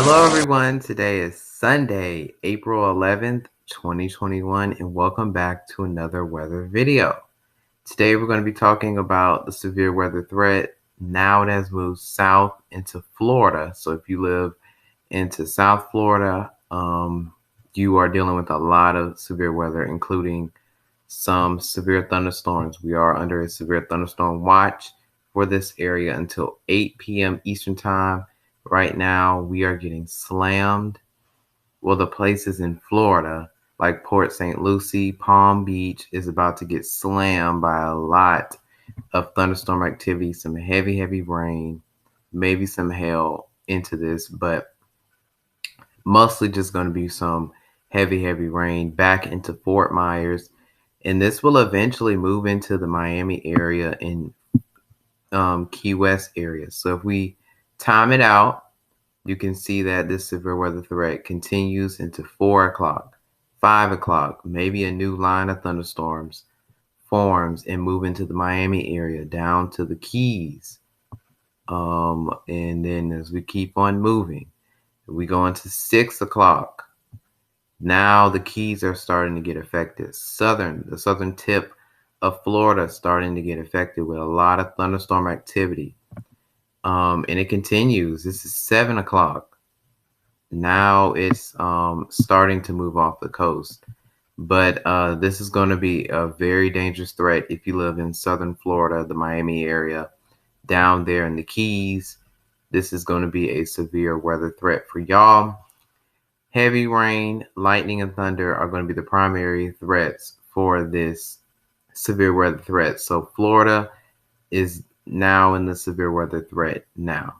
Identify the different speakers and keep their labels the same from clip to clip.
Speaker 1: Hello, everyone. Today is Sunday, April 11th, 2021, and welcome back to another weather video. Today, we're going to be talking about the severe weather threat. Now it has moved south into Florida. So if you live into South Florida, you are dealing with a lot of severe weather, including some severe thunderstorms. We are under a severe thunderstorm watch for this area until 8 p.m. Eastern Time. Right now, we are getting slammed. Well, the places in Florida, like Port St. Lucie, Palm Beach, is about to get slammed by a lot of thunderstorm activity, some heavy, heavy rain, maybe some hail into this, but mostly just going to be some heavy, heavy rain back into Fort Myers. And this will eventually move into the Miami area and Key West area. So if we time it out, you can see that this severe weather threat continues into 4 o'clock, 5 o'clock, maybe a new line of thunderstorms forms and move into the Miami area down to the Keys. And then as we keep on moving, we go into 6 o'clock. Now the Keys are starting to get affected. The southern tip of Florida is starting to get affected with a lot of thunderstorm activity. And it continues. This is 7 o'clock. Now it's starting to move off the coast. But this is going to be a very dangerous threat if you live in southern Florida, the Miami area, down there in the Keys. This is going to be a severe weather threat for y'all. Heavy rain, lightning, and thunder are going to be the primary threats for this severe weather threat. So Florida is now in the severe weather threat now.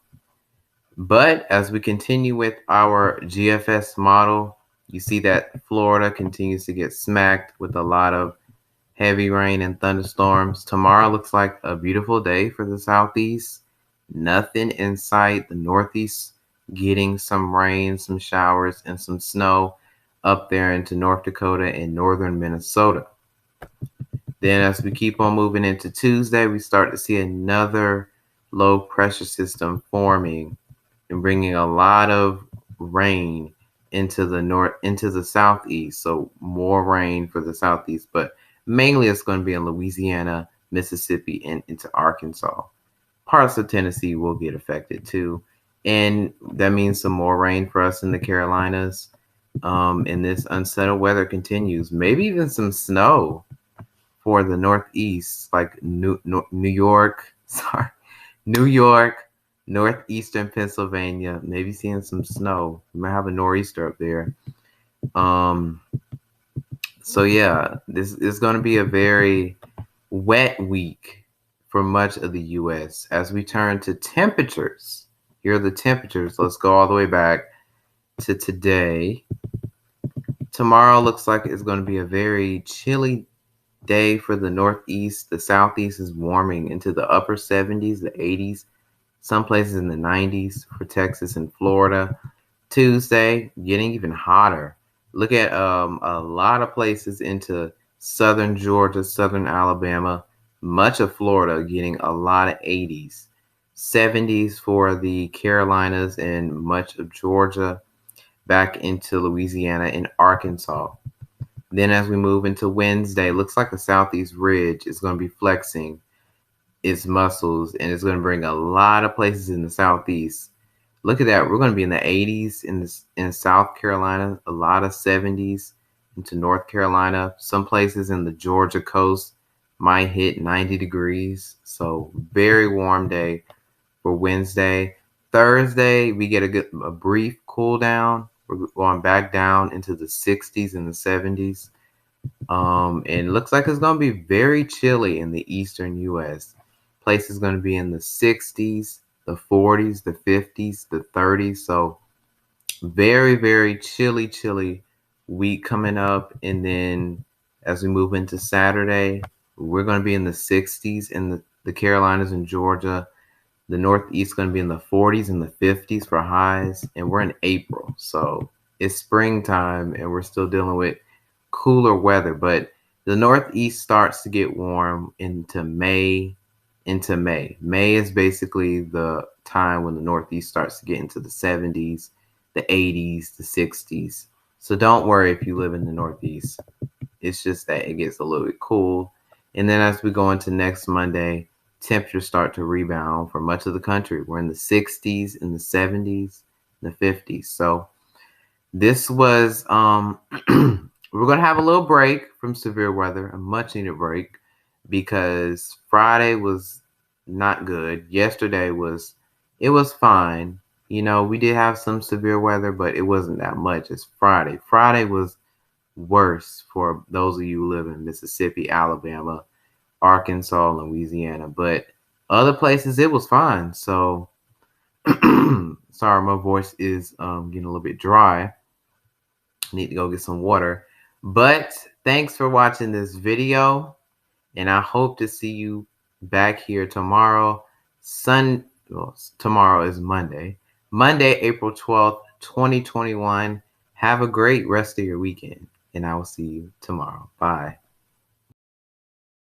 Speaker 1: But as we continue with our GFS model, you see that Florida continues to get smacked with a lot of heavy rain and thunderstorms. Tomorrow looks like a beautiful day for the southeast. Nothing in sight. The northeast getting some rain, some showers, and some snow up there into North Dakota and northern Minnesota. Then as we keep on moving into Tuesday, we start to see another low pressure system forming and bringing a lot of rain into the southeast. So more rain for the southeast, but mainly it's going to be in Louisiana, Mississippi, and into Arkansas. Parts of Tennessee will get affected too. And that means some more rain for us in the Carolinas. And this unsettled weather continues. Maybe even some snow for the Northeast, like New York, New York, northeastern Pennsylvania, maybe seeing some snow. We might have a nor'easter up there. Um, so yeah, this is going to be a very wet week for much of the U.S. As we turn to temperatures, here are the temperatures. Let's go all the way back to today. Tomorrow looks like it's going to be a very chilly day for the Northeast. The Southeast is warming into the upper 70s, the 80s, some places in the 90s for Texas and Florida. Tuesday, getting even hotter. Look at a lot of places into southern Georgia, southern Alabama, much of Florida getting a lot of 80s. 70s for the Carolinas and much of Georgia, back into Louisiana and Arkansas. Then as we move into Wednesday, looks like the Southeast Ridge is going to be flexing its muscles, and it's going to bring a lot of places in the Southeast. Look at that. We're going to be in the 80s in South Carolina, a lot of 70s into North Carolina. Some places in the Georgia coast might hit 90 degrees. So very warm day for Wednesday. Thursday, we get a brief cool down. We're going back down into the 60s and the 70s. And it looks like it's going to be very chilly in the eastern U.S. Places going to be in the 60s, the 40s, the 50s, the 30s. So very, very chilly week coming up. And then as we move into Saturday, we're going to be in the 60s in the Carolinas and Georgia. The Northeast is going to be in the 40s and the 50s for highs. And we're in April. So it's springtime and we're still dealing with cooler weather. But the Northeast starts to get warm into May. May is basically the time when the Northeast starts to get into the 70s, the the 80s, the 60s. So don't worry if you live in the Northeast. It's just that it gets a little bit cool. And then as we go into next Monday, temperatures start to rebound for much of the country. We're in the 60s, in the 70s, the 50s. So this was we're gonna have a little break from severe weather, a much needed break, because Friday was not good. Yesterday was fine. You know, we did have some severe weather, but it wasn't that much as Friday. Friday was worse for those of you who live in Mississippi, Alabama, Arkansas, Louisiana. But other places it was fine. So sorry, my voice is getting a little bit dry. Need to go get some water. But thanks for watching this video, and I hope to see you back here tomorrow. Tomorrow is Monday. Monday, April 12th, 2021. Have a great rest of your weekend, and I will see you tomorrow. Bye.